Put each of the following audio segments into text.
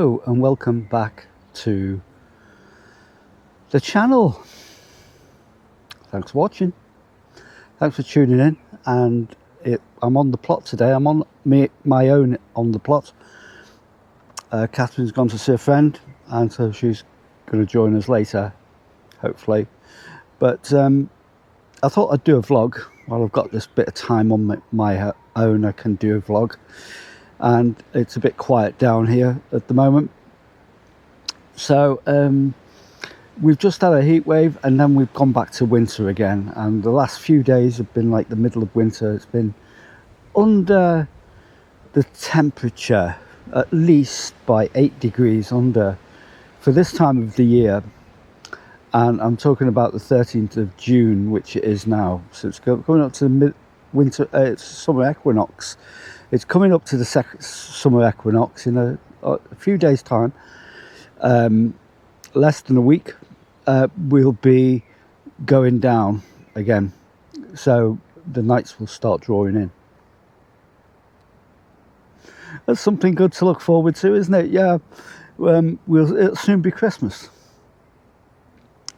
Hello and welcome back to the channel. Thanks for watching, thanks for tuning in. And I'm on the plot today. I'm on my own on the plot. Catherine's gone to see a friend, and so she's going to join us later, hopefully. But I thought I'd do a vlog while I've got this bit of time on my own. I can do a vlog, and it's a bit quiet down here at the moment. So we've just had a heat wave, and then we've gone back to winter again, and the last few days have been like the middle of winter. It's been under the temperature, at least by 8 degrees under for this time of the year. And I'm talking about the 13th of June, which it is now. So it's coming up to the winter, summer equinox. It's coming up to the summer equinox in a few days' time. Less than a week, we'll be going down again. So the nights will start drawing in. That's something good to look forward to, isn't it? Yeah. It'll soon be Christmas.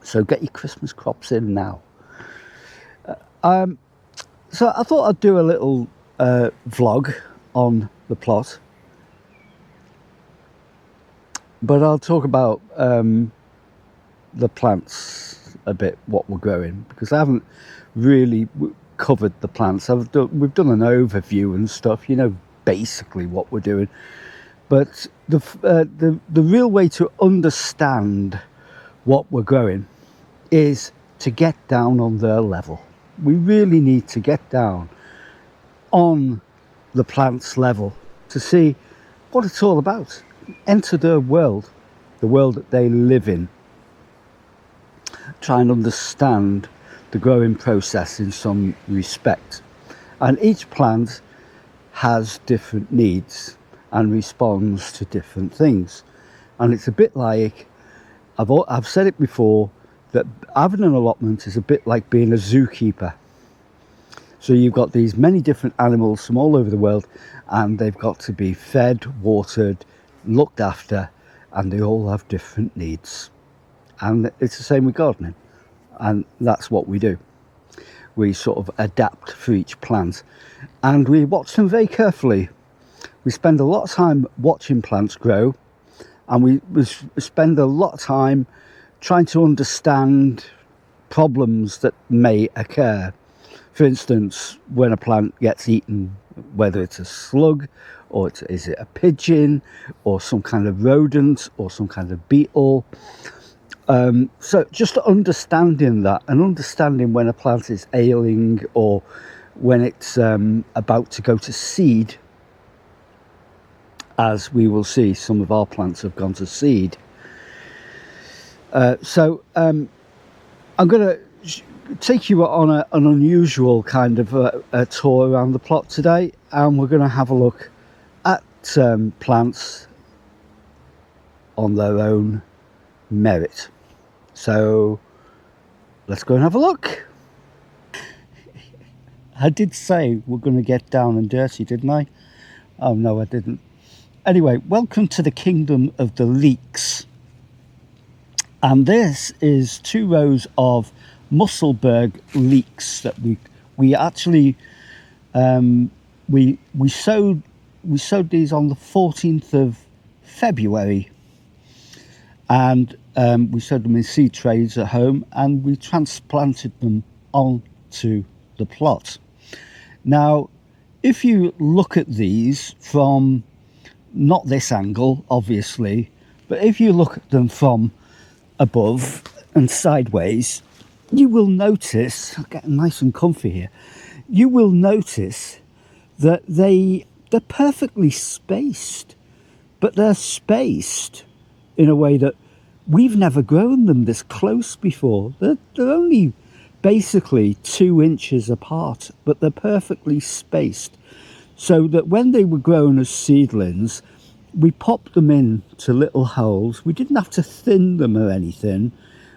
So get your Christmas crops in now. So I thought I'd do a little vlog on the plot. But I'll talk about the plants a bit, what we're growing, because I haven't really covered the plants. We've done an overview and stuff, you know, basically what we're doing. But the real way to understand what we're growing is to get down on their level. We really need to get down on the plant's level to see what it's all about. Enter their world, the world that they live in. Try and understand the growing process in some respect. And each plant has different needs and responds to different things. And it's a bit like, I've said it before, that having an allotment is a bit like being a zookeeper. So you've got these many different animals from all over the world, and they've got to be fed, watered, looked after, and they all have different needs. And it's the same with gardening, and that's what we do. We sort of adapt for each plant, and we watch them very carefully. We spend a lot of time watching plants grow, and we spend a lot of time trying to understand problems that may occur. For instance, when a plant gets eaten, whether it's a slug, or is it a pigeon, or some kind of rodent, or some kind of beetle. So just understanding that, and understanding when a plant is ailing, or when it's about to go to seed, as we will see, some of our plants have gone to seed. So I'm going to take you on an unusual kind of a tour around the plot today, and we're going to have a look at plants on their own merit. So let's go and have a look. I did say we're going to get down and dirty, didn't I? Oh no, I didn't. Anyway, welcome to the kingdom of the Leeks. And this is 2 rows of Musselburgh leeks that we actually we sowed these on the 14th of February, and we sowed them in seed trays at home, and we transplanted them onto the plot. Now, if you look at these from not this angle, obviously, but if you look at them from above and sideways, you will notice, I'm getting nice and comfy here, you will notice that they're perfectly spaced, but they're spaced in a way that we've never grown them this close before. They're only basically 2 inches apart, but they're perfectly spaced, so that when they were grown as seedlings, we popped them into little holes. We didn't have to thin them or anything,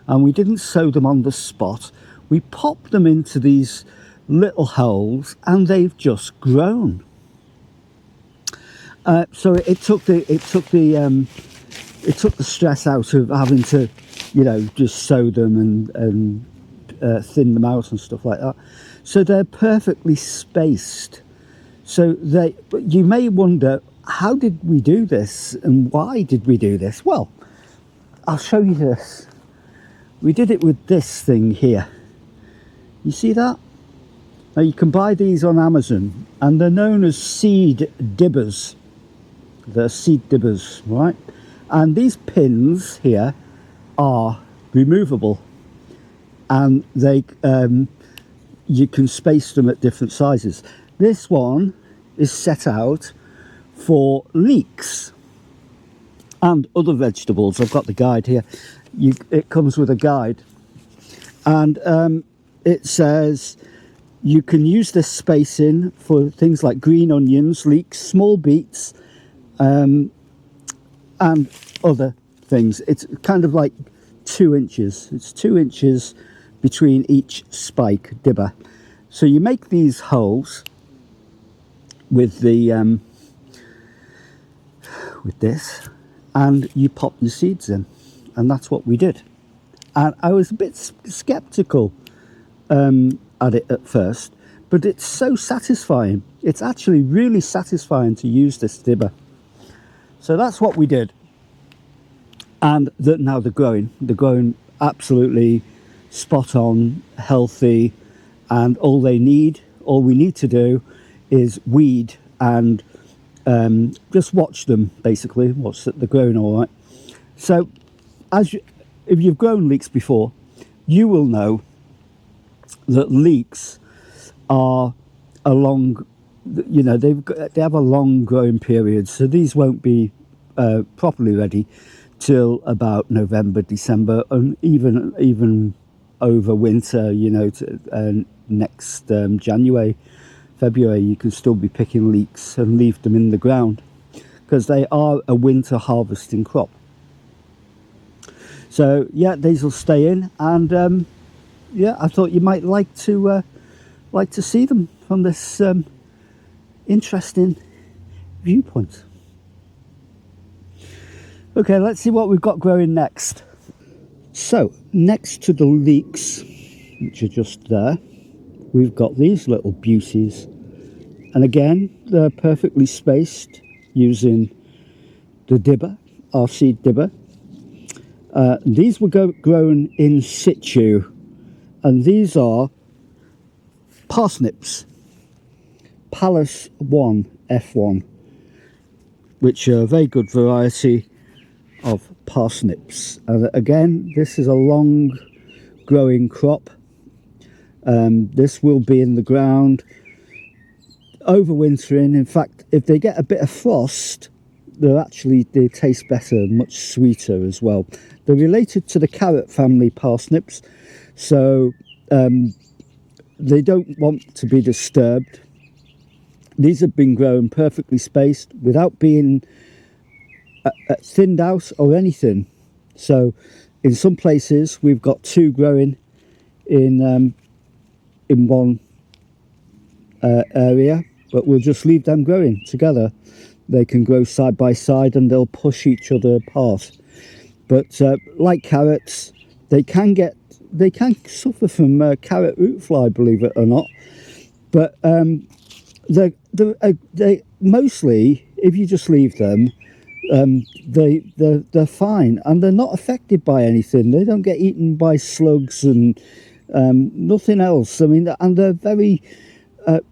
and we didn't sow them on the spot. We popped them into these little holes, and they've just grown. So it took the it took the stress out of having to, you know, just sow them and thin them out and stuff like that. So they're perfectly spaced. So you may wonder, how did we do this and why did we do this? Well, I'll show you this. We did it with this thing here. You see that? Now you can buy these on Amazon and they're known as seed dibbers. They're seed dibbers, right? And these pins here are removable, and they you can space them at different sizes. This one is set out for leeks and other vegetables. I've got the guide here. It comes with a guide, and it says you can use this spacing for things like green onions, leeks, small beets, and other things. It's kind of like 2 inches. It's 2 inches between each spike dibber. So you make these holes with the with this, and you pop your seeds in, and that's what we did. And I was a bit skeptical at it at first, but it's so satisfying. It's actually really satisfying to use this dibber. So that's what we did. And now they're growing absolutely spot on, healthy, and all we need to do is weed and just watch them, basically, watch that they're growing all right. So if you've grown leeks before, you will know that leeks are a long, you know, they have a long growing period, so these won't be properly ready till about November, December, and even over winter, you know, next January, February, you can still be picking leeks and leave them in the ground because they are a winter harvesting crop. So yeah, these will stay in, and yeah, I thought you might like to see them from this interesting viewpoint. Okay, let's see what we've got growing next. So next to the leeks, which are just there, we've got these little beauties, and again they're perfectly spaced using the dibber, our seed dibber. These were grown in situ, and these are parsnips, Pallas 1 F1, which are a very good variety of parsnips. And again, this is a long growing crop. This will be in the ground overwintering. In fact, if they get a bit of frost, they taste better, much sweeter as well. They're related to the carrot family parsnips, so they don't want to be disturbed. These have been grown perfectly spaced without being thinned out or anything. So in some places we've got two growing in one area, but we'll just leave them growing together. They can grow side by side and they'll push each other apart. But like carrots, they can suffer from carrot root fly, believe it or not. But they mostly, if you just leave them, they're fine, and they're not affected by anything. They don't get eaten by slugs and nothing else. I mean, and they're very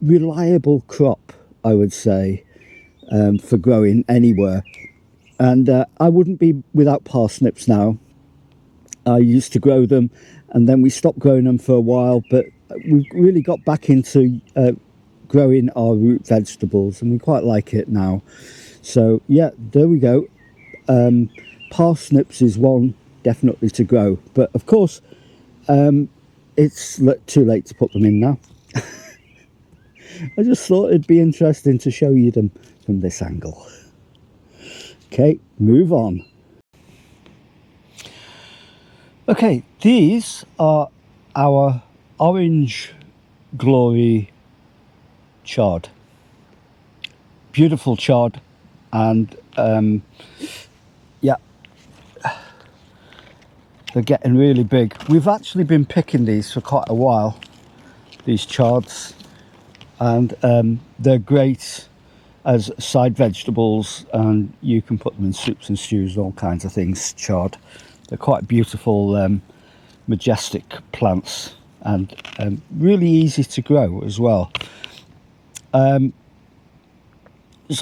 reliable crop, I would say, for growing anywhere. And I wouldn't be without parsnips now. I used to grow them, and then we stopped growing them for a while, but we've really got back into growing our root vegetables, and we quite like it now. So yeah, there we go. Parsnips is one definitely to grow, but of course it's too late to put them in now. I just thought it'd be interesting to show you them from this angle. Okay, move on. Okay, these are our orange glory chard. Beautiful chard, and yeah, they're getting really big. We've actually been picking these for quite a while, these chards, and they're great as side vegetables, and you can put them in soups and stews and all kinds of things. Chard, they're quite beautiful, majestic plants, and really easy to grow as well. So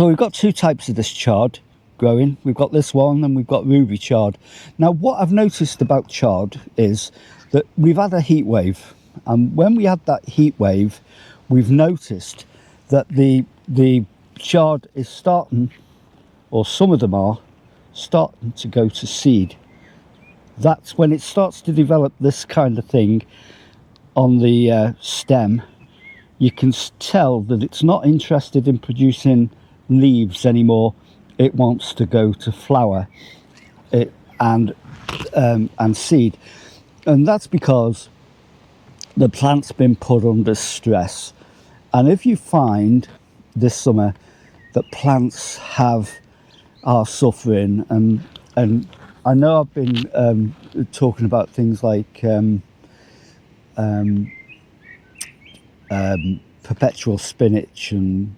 we've got two types of this chard growing. We've got this one and we've got ruby chard. Now what I've noticed about chard is that we've had a heat wave, and when we had that heat wave, we've noticed that the chard is starting, or some of them are starting, to go to seed. That's when it starts to develop this kind of thing on the stem. You can tell that it's not interested in producing leaves anymore. It wants to go to flower and seed, and that's because the plant's been put under stress. And if you find this summer that plants are suffering, and I know I've been talking about things like perpetual spinach and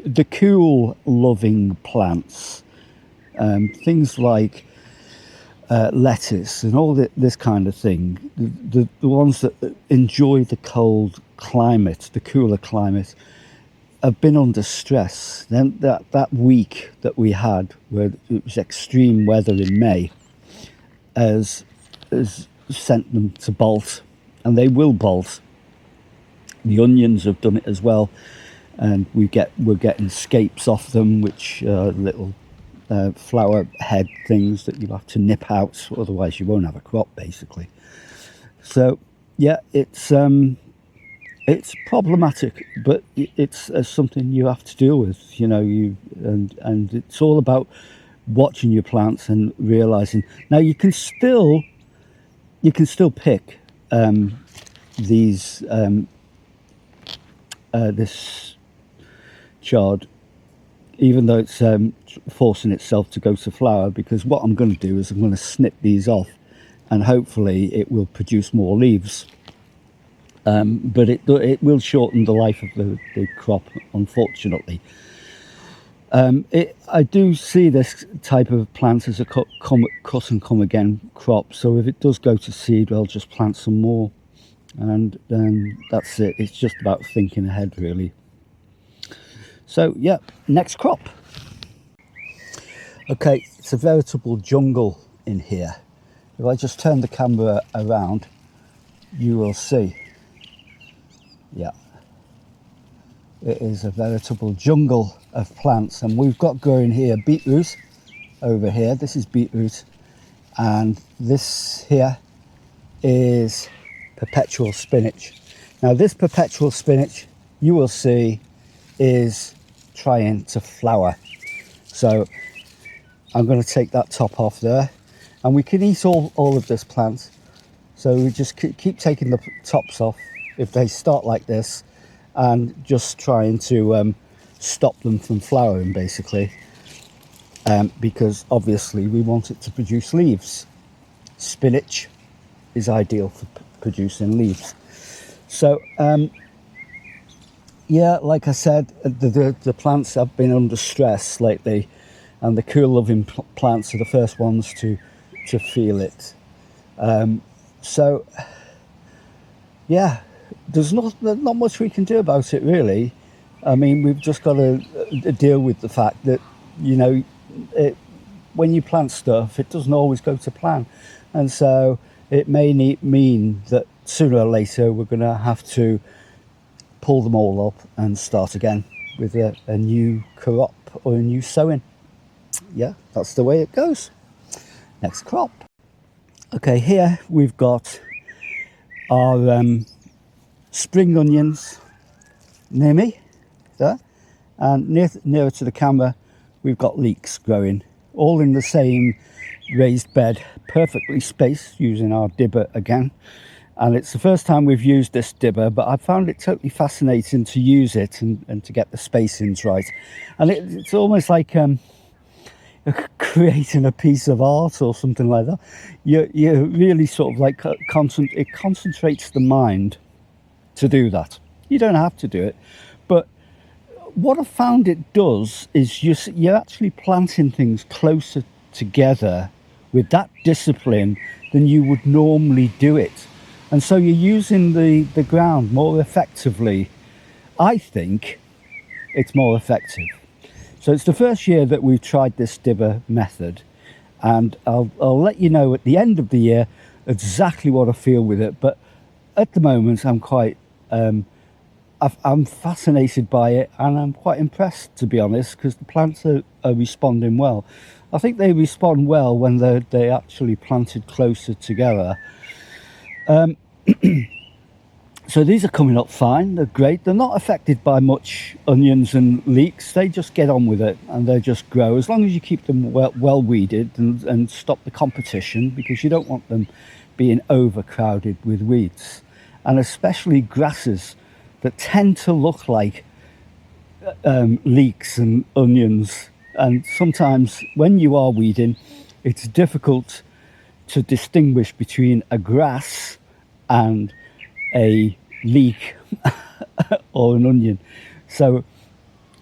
the cool loving plants, things like lettuce and all this kind of thing, the ones that enjoy the cold climate, the cooler climate, have been under stress. Then that week that we had where it was extreme weather in May has sent them to bolt, and they will bolt. The onions have done it as well, and we're getting scapes off them, which are little flower head things that you'll have to nip out, otherwise you won't have a crop basically. So yeah, it's problematic, but it's something you have to deal with, you know. And it's all about watching your plants and realizing. Now you can still pick these this chard, even though it's forcing itself to go to flower, because what I'm going to do is I'm going to snip these off, and hopefully it will produce more leaves. But it will shorten the life of the crop, unfortunately. I do see this type of plant as a cut and come again crop, so if it does go to seed, I'll just plant some more, and then that's it. It's just about thinking ahead, really. So yeah, next crop. Okay, it's a veritable jungle in here. If I just turn the camera around, you will see. Yeah, it is a veritable jungle of plants, and we've got growing here beetroot over here. This is beetroot, and this here is perpetual spinach. Now this perpetual spinach, you will see, is trying to flower, so I'm going to take that top off there, and we can eat all of this plant, so we just keep taking the tops off if they start like this, and just trying to stop them from flowering basically, because obviously we want it to produce leaves. Spinach is ideal for producing leaves. So yeah, like I said, the plants have been under stress lately, and the cool loving plants are the first ones to feel it. So yeah, there's not much we can do about it, really. I mean, we've just got to deal with the fact that, you know, when you plant stuff, it doesn't always go to plan, and so it may mean that sooner or later we're going to have to pull them all up and start again with a new crop or a new sowing. Yeah, that's the way it goes. Next crop. Okay, here we've got our spring onions near me there, and nearer to the camera we've got leeks growing, all in the same raised bed, perfectly spaced, using our dibber again. And it's the first time we've used this dibber, but I found it totally fascinating to use it and to get the spacings right. And it's almost like creating a piece of art or something like that. You really sort of like it concentrates the mind to do that. You don't have to do it, but what I found it does is you're actually planting things closer together with that discipline than you would normally do it, and so you're using the ground more effectively. I think it's more effective. So it's the first year that we've tried this Dibber method, and I'll let you know at the end of the year exactly what I feel with it. But at the moment, I'm quite I'm fascinated by it, and I'm quite impressed, to be honest, because the plants are responding well. I think they respond well when they're actually planted closer together. So these are coming up fine. They're great. They're not affected by much onions and leeks. They just get on with it and they just grow, as long as you keep them well weeded and stop the competition, because you don't want them being overcrowded with weeds, and especially grasses that tend to look like leeks and onions. And sometimes when you are weeding, it's difficult to distinguish between a grass and a leek or an onion. So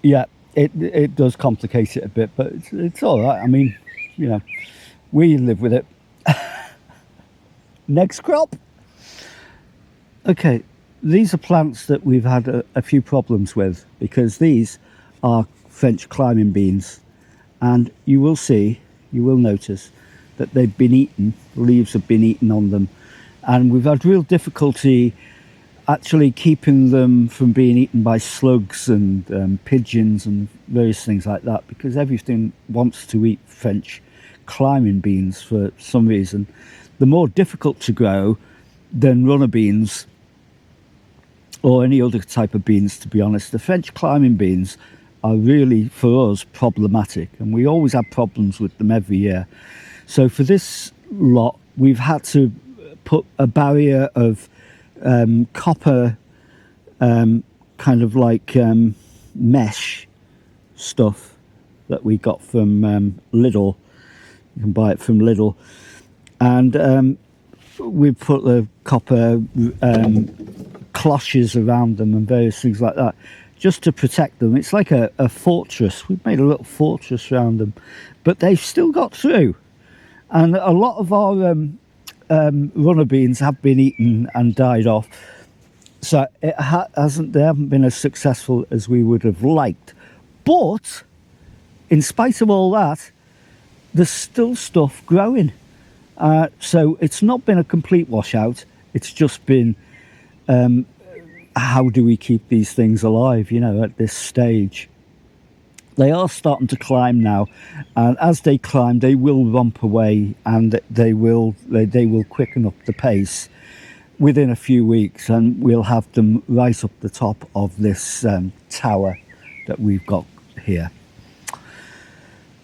yeah, it does complicate it a bit, but it's all right. I mean, you know, we live with it. Next crop. Okay, these are plants that we've had a few problems with, because these are French climbing beans, and you will notice that they've been eaten. The leaves have been eaten on them, and we've had real difficulty actually keeping them from being eaten by slugs and pigeons and various things like that, because everything wants to eat French climbing beans for some reason. They're more difficult to grow than runner beans or any other type of beans, to be honest. The French climbing beans are really, for us, problematic, and we always have problems with them every year. So for this lot, we've had to put a barrier of copper kind of like mesh stuff that we got from Lidl. You can buy it from Lidl, and we put the copper cloches around them and various things like that, just to protect them. It's like a fortress. We've made a little fortress around them, but they've still got through, and a lot of our runner beans have been eaten and died off. So they haven't been as successful as we would have liked. But in spite of all that, there's still stuff growing. So it's not been a complete washout. It's just been, how do we keep these things alive, you know, at this stage? They are starting to climb now, and as they climb, they will romp away, and they will quicken up the pace within a few weeks, and we'll have them right up the top of this tower that we've got here.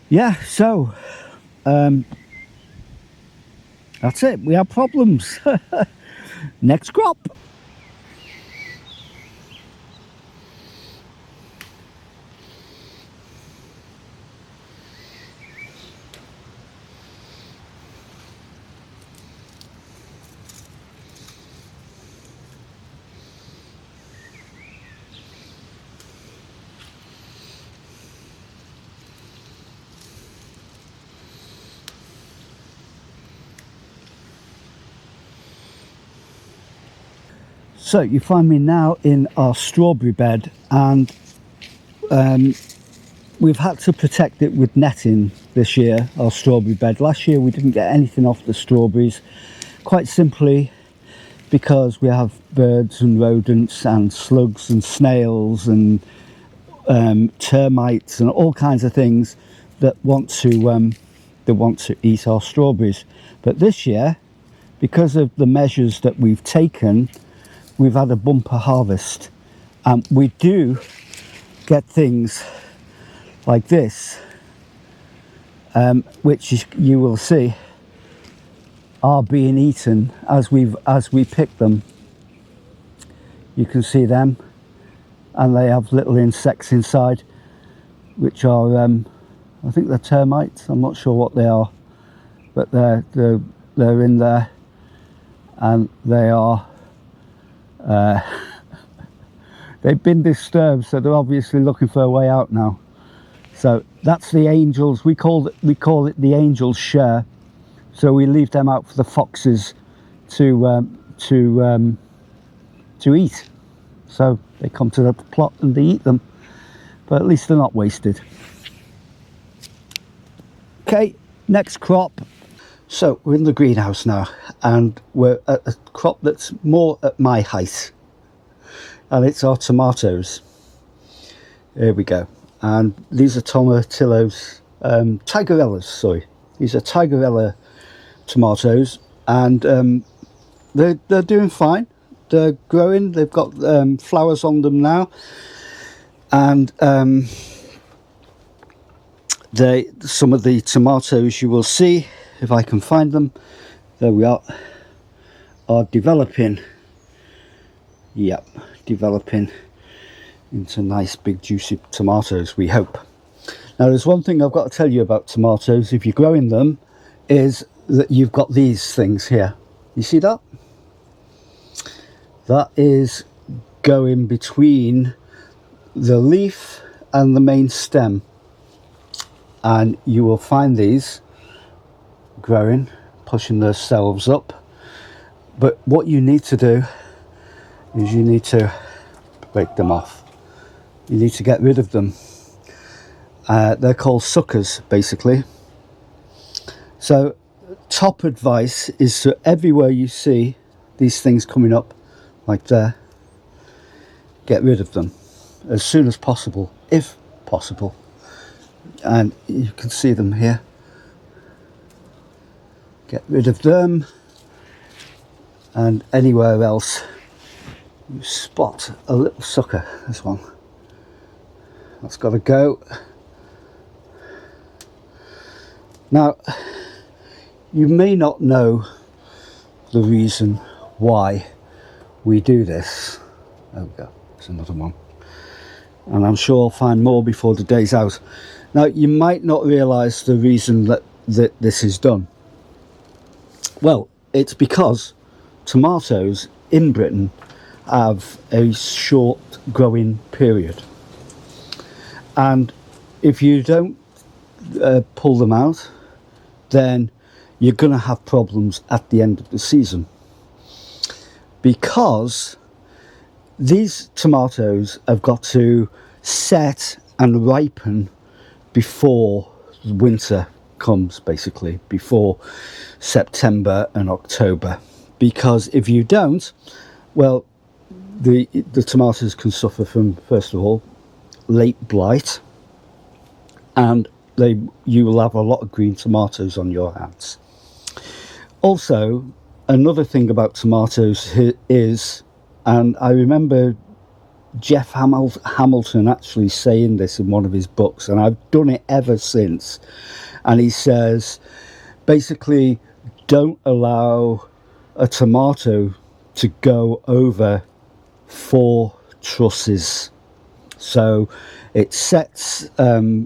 Yeah, so that's it. We have problems. Next crop. So you find me now in our strawberry bed, and we've had to protect it with netting this year, our strawberry bed. Last year we didn't get anything off the strawberries, quite simply because we have birds and rodents and slugs and snails and termites and all kinds of things that want to eat our strawberries. But this year, because of the measures that we've taken, we've had a bumper harvest, and we do get things like this, which you will see are being eaten as we pick them. You can see them, and they have little insects inside, which are I think they're termites. I'm not sure what they are, but they're in there, and they are they've been disturbed, so they're obviously looking for a way out now. So that's the angels. We call it the angels' share. So we leave them out for the foxes to eat. So they come to the plot and they eat them, but at least they're not wasted. Okay, next crop. So we're in the greenhouse now, and we're at a crop that's more at my height, and it's our tomatoes. Here we go. And these are tomatillos, tigerellas, sorry. These are tigerella tomatoes, and they're doing fine. They're growing. They've got flowers on them now, and some of the tomatoes you will see, if I can find them, there we are developing. Yep, developing into nice big juicy tomatoes, we hope. Now there's one thing I've got to tell you about tomatoes if you're growing them, is that you've got these things here. You see that? That is going between the leaf and the main stem, and you will find these growing, pushing themselves up. But what you need to do is you need to break them off. You need to get rid of them. They're called suckers, basically. So top advice is to, everywhere you see these things coming up like there, get rid of them as soon as possible, if possible. And you can see them here. Get rid of them, and anywhere else you spot a little sucker. This one, that's got to go. Now you may not know the reason why we do this. There we go, there's another one, and I'm sure I'll find more before the day's out. Now you might not realise the reason that this is done. Well, it's because tomatoes in Britain have a short growing period, and if you don't pull them out, then you're going to have problems at the end of the season, because these tomatoes have got to set and ripen before winter comes, basically before September and October, because if you don't, well, the tomatoes can suffer from, first of all, late blight, and you will have a lot of green tomatoes on your hands. Also, another thing about tomatoes is, and I remember Jeff Hamilton actually saying this in one of his books, and I've done it ever since, and he says basically don't allow a tomato to go over 4 trusses. So it sets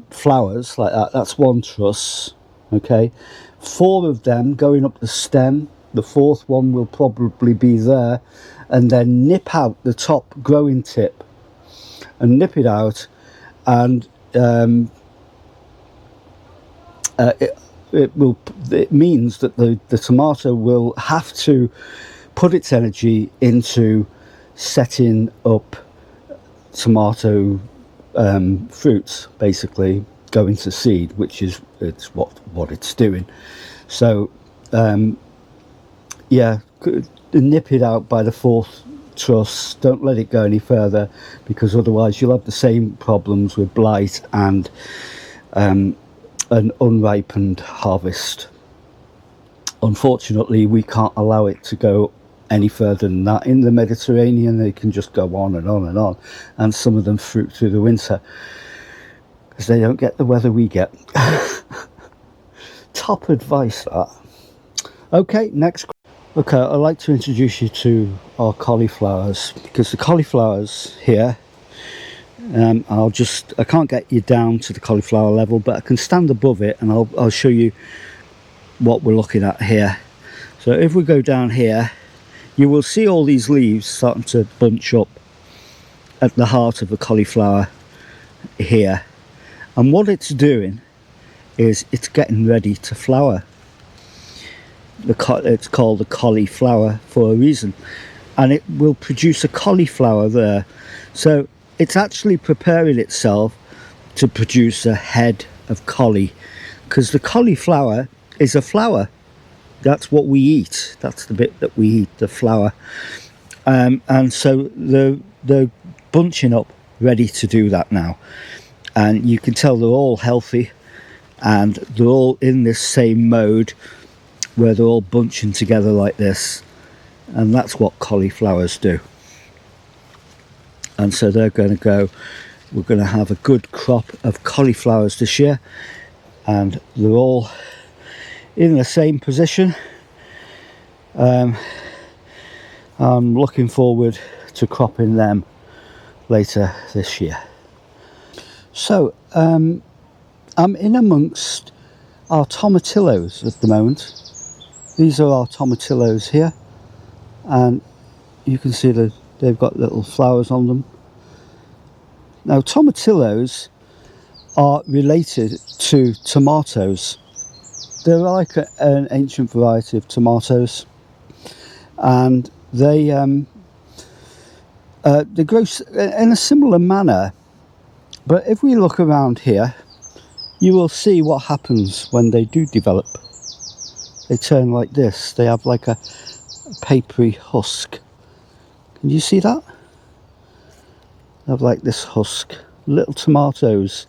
flowers like that. That's 1 truss, okay? 4 of them going up the stem. The 4th one will probably be there, and then nip out the top growing tip and nip it out, and it means that the tomato will have to put its energy into setting up tomato fruits, basically going to seed, which is what it's doing. So yeah, nip it out by the 4th truss. Don't let it go any further, because otherwise you'll have the same problems with blight and an unripened harvest. Unfortunately, we can't allow it to go any further than that. In the Mediterranean, they can just go on and on and on, and some of them fruit through the winter because they don't get the weather we get. Top advice, that. Okay, next. Okay, I'd like to introduce you to our cauliflowers, because the cauliflowers here, I can't get you down to the cauliflower level, but I can stand above it, and I'll show you what we're looking at here. So if we go down here, you will see all these leaves starting to bunch up at the heart of the cauliflower here, and what it's doing is it's getting ready to flower. It's called a cauliflower for a reason, and it will produce a cauliflower there. So it's actually preparing itself to produce a head of collie, because the cauliflower is a flower. That's what we eat. That's the bit that we eat, the flower. And so they're bunching up, ready to do that now. And you can tell they're all healthy, and they're all in this same mode where they're all bunching together like this. And that's what cauliflowers do. And so they're going to go, we're going to have a good crop of cauliflowers this year, and they're all in the same position. I'm looking forward to cropping them later this year. So I'm in amongst our tomatillos at the moment. These are our tomatillos here, and you can see that they've got little flowers on them. Now tomatillos are related to tomatoes. They're like an ancient variety of tomatoes, and they grow in a similar manner. But if we look around here, you will see what happens when they do develop. They turn like this. They have like a papery husk. Can you see that? They have like this husk. Little tomatoes,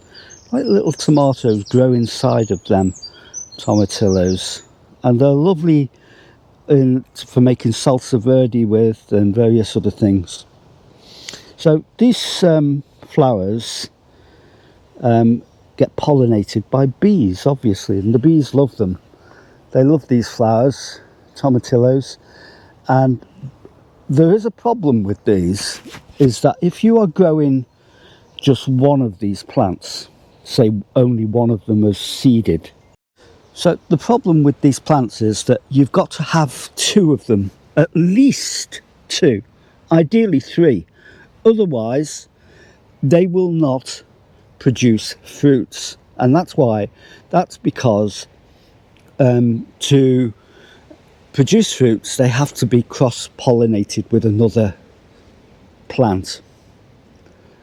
like little tomatoes grow inside of them tomatillos, and they're lovely for making salsa verde with and various other things. So these flowers get pollinated by bees, obviously, and the bees love them. They love these flowers, tomatillos, and there is a problem with these, is that if you are growing just one of these plants, say only one of them is seeded. So the problem with these plants is that you've got to have two of them, at least two, ideally three. Otherwise, they will not produce fruits. And that's because to produce fruits, they have to be cross-pollinated with another plant,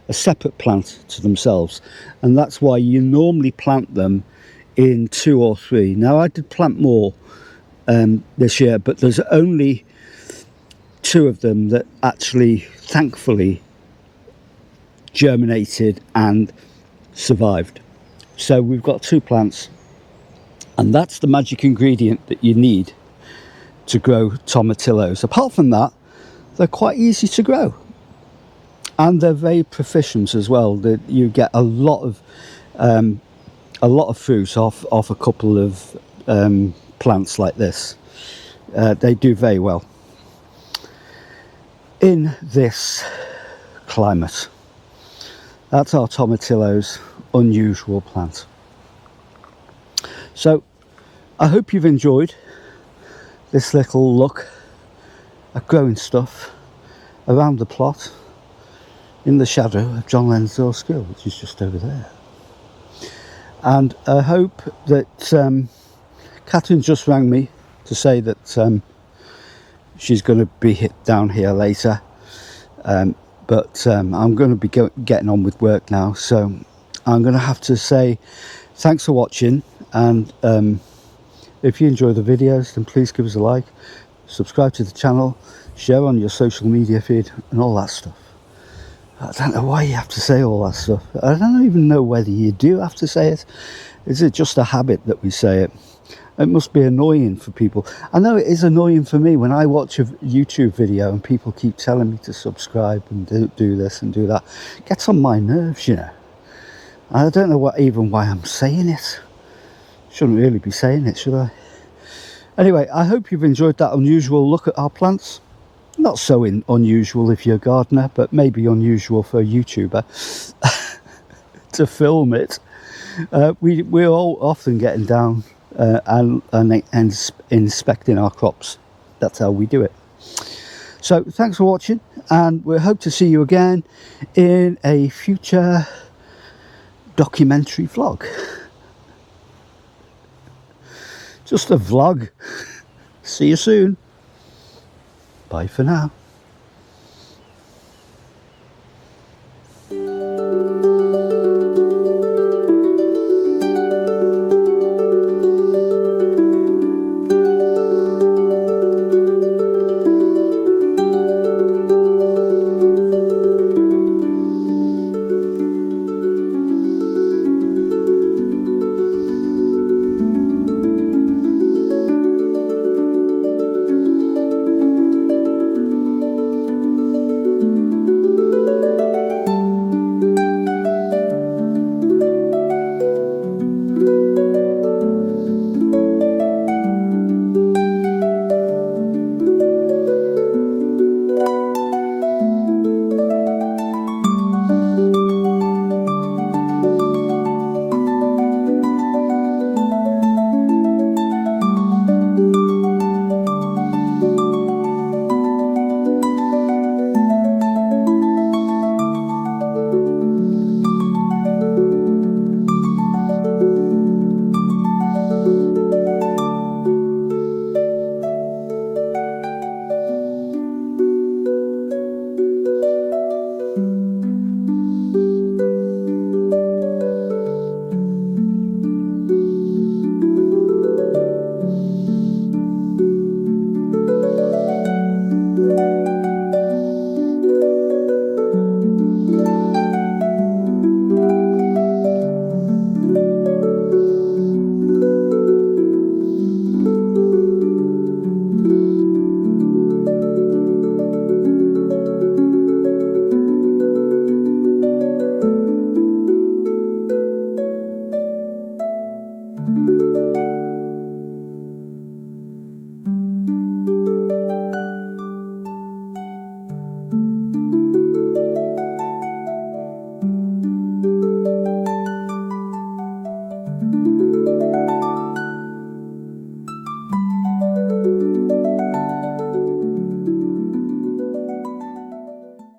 a separate plant to themselves. And that's why you normally plant them in 2 or 3. Now I did plant more this year, but there's only 2 of them that actually thankfully germinated and survived. So we've got 2 plants, and that's the magic ingredient that you need to grow tomatillos. Apart from that, they're quite easy to grow, and they're very proficient as well. That you get a lot of fruit off a couple of plants like this. They do very well in this climate. That's our tomatillos unusual plant. So I hope you've enjoyed this little look at growing stuff around the plot in the shadow of John Lennon's old school, which is just over there. And I hope that Catherine just rang me to say that she's going to be down here later, but I'm going to be getting on with work now, so I'm going to have to say thanks for watching, and if you enjoy the videos, then please give us a like, subscribe to the channel, share on your social media feed and all that stuff. I don't know why you have to say all that stuff. I don't even know whether you do have to say it. Is it just a habit that we say it? It must be annoying for people. I know it is annoying for me when I watch a YouTube video and people keep telling me to subscribe and do this and do that. It gets on my nerves, you know. I don't know why I'm saying it. Shouldn't really be saying it, should I? Anyway, I hope you've enjoyed that unusual look at our plants. Not so unusual if you're a gardener, but maybe unusual for a YouTuber to film it. We're all often getting down and inspecting our crops. That's how we do it. So thanks for watching, and we hope to see you again in a future documentary vlog. Just a vlog. See you soon. Bye for now.